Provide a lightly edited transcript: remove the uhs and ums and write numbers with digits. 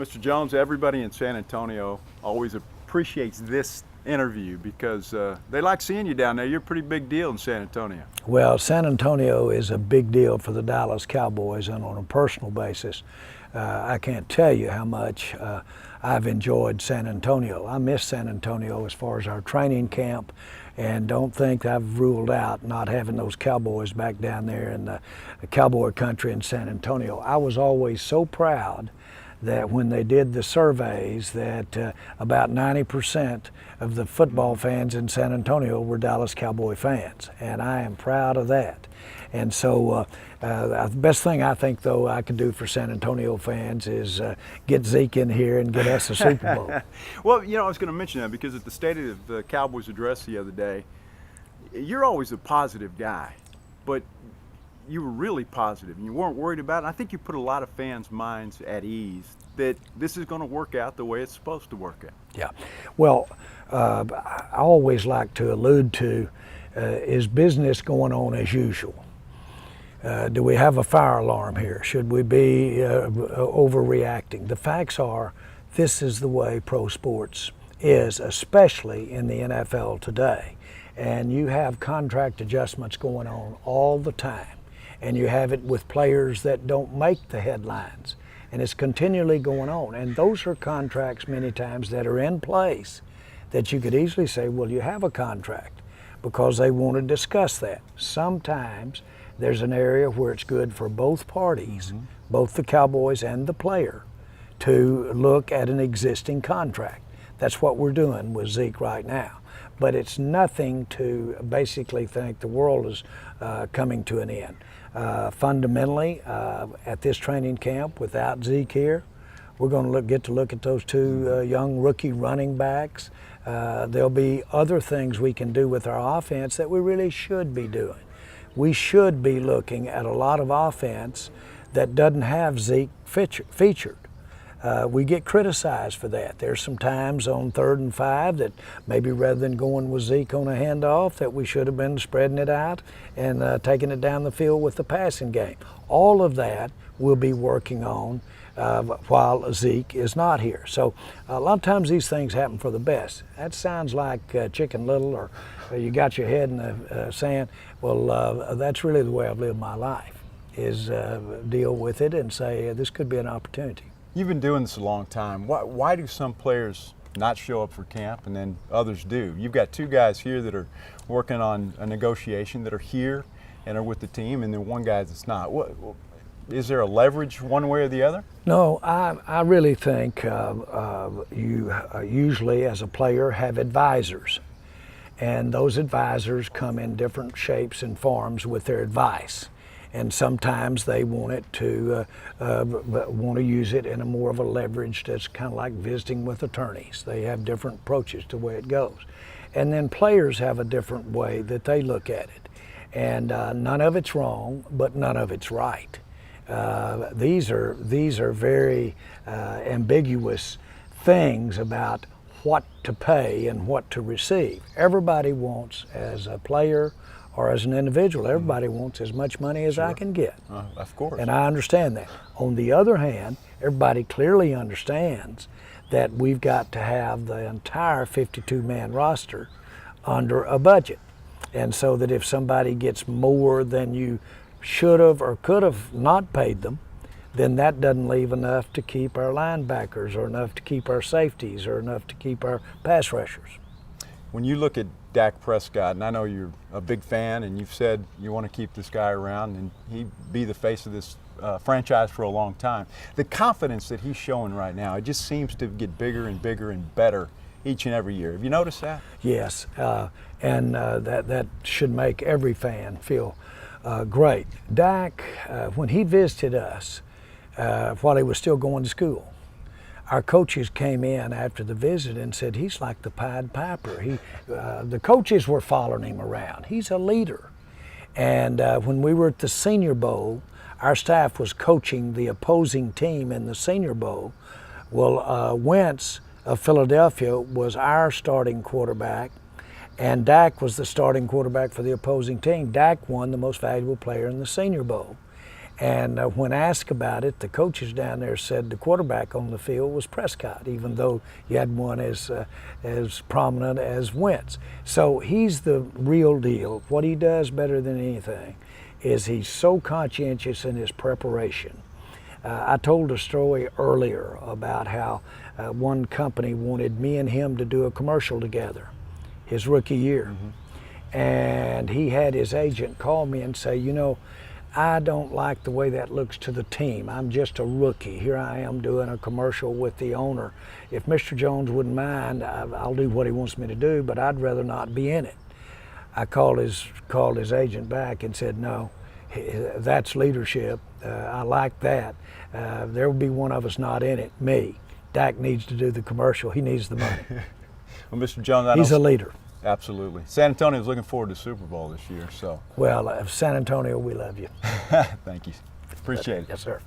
Mr. Jones, everybody in San Antonio always appreciates this interview because they like seeing you down there. You're a pretty big deal in San Antonio. Well, San Antonio is a big deal for the Dallas Cowboys, and on a personal basis, I can't tell you how much I've enjoyed San Antonio. I miss San Antonio as far as our training camp, and don't think I've ruled out not having those Cowboys back down there in the cowboy country in San Antonio. I was always so proud that when they did the surveys that about 90% of the football fans in San Antonio were Dallas Cowboy fans, and I am proud of that. And so the best thing I think, though, I could do for San Antonio fans is get Zeke in here and get us a Super Bowl. Well, I was going to mention that because at the State of the Cowboys address the other day, you're always a positive guy, but you were really positive and you weren't worried about it. I think you put a lot of fans' minds at ease that this is going to work out the way it's supposed to work out. Yeah. Well, I always like to allude to is business going on as usual? Do we have a fire alarm here? Should we be overreacting? The facts are this is the way pro sports is, especially in the NFL today. And you have contract adjustments going on all the time. And you have it with players that don't make the headlines. And it's continually going on. And those are contracts many times that are in place that you could easily say, well, you have a contract, because they want to discuss that. Sometimes there's an area where it's good for both parties, both the Cowboys and the player, to look at an existing contract. That's what we're doing with Zeke right now. But it's nothing to basically think the world is coming to an end. Fundamentally, at this training camp, without Zeke here, we're going to get to look at those two young rookie running backs. There'll be other things we can do with our offense that we really should be doing. We should be looking at a lot of offense that doesn't have Zeke featured. We get criticized for that. There's some times on 3rd and 5 that maybe rather than going with Zeke on a handoff that we should have been spreading it out and taking it down the field with the passing game. All of that we'll be working on while Zeke is not here. So a lot of times these things happen for the best. That sounds like Chicken Little, or you got your head in the sand. Well, that's really the way I've lived my life, is deal with it and say this could be an opportunity. You've been doing this a long time. Why do some players not show up for camp and then others do? You've got two guys here that are working on a negotiation that are here and are with the team, and then one guy that's not. Is there a leverage one way or the other? No, I really think you usually as a player have advisors, and those advisors come in different shapes and forms with their advice. And sometimes they want it to want to use it in a more of a leverage that's kind of like visiting with attorneys. They have different approaches to the way it goes. And then players have a different way that they look at it. And none of it's wrong, but none of it's right. These are very ambiguous things about what to pay and what to receive. Everybody wants, as a player or as an individual, everybody wants as much money as I can get. Of course. And I understand that. On the other hand, everybody clearly understands that we've got to have the entire 52-man roster under a budget. And so that if somebody gets more than you should have or could have not paid them, then that doesn't leave enough to keep our linebackers or enough to keep our safeties or enough to keep our pass rushers. When you look at Dak Prescott, and I know you're a big fan and you've said you want to keep this guy around and he'd be the face of this franchise for a long time, the confidence that he's showing right now, it just seems to get bigger and bigger and better each and every year. Have you noticed that? Yes, and that should make every fan feel great. Dak, when he visited us while he was still going to school, our coaches came in after the visit and said, he's like the Pied Piper. The coaches were following him around. He's a leader. And when we were at the Senior Bowl, our staff was coaching the opposing team in the Senior Bowl. Well, Wentz of Philadelphia was our starting quarterback, and Dak was the starting quarterback for the opposing team. Dak won the most valuable player in the Senior Bowl. And when asked about it, the coaches down there said the quarterback on the field was Prescott, even though you had one as prominent as Wentz. So he's the real deal. What he does better than anything is he's so conscientious in his preparation. I told a story earlier about how one company wanted me and him to do a commercial together his rookie year. And he had his agent call me and say, you know, I don't like the way that looks to the team. I'm just a rookie. Here I am doing a commercial with the owner. If Mr. Jones wouldn't mind, I'll do what he wants me to do, but I'd rather not be in it. I called his agent back and said, no, that's leadership. I like that. There will be one of us not in it, me. Dak needs to do the commercial. He needs the money. Well, Mr. Jones, He's a leader. Absolutely. San Antonio's looking forward to Super Bowl this year. So. Well, San Antonio, we love you. Thank you. Appreciate it. Yes, sir.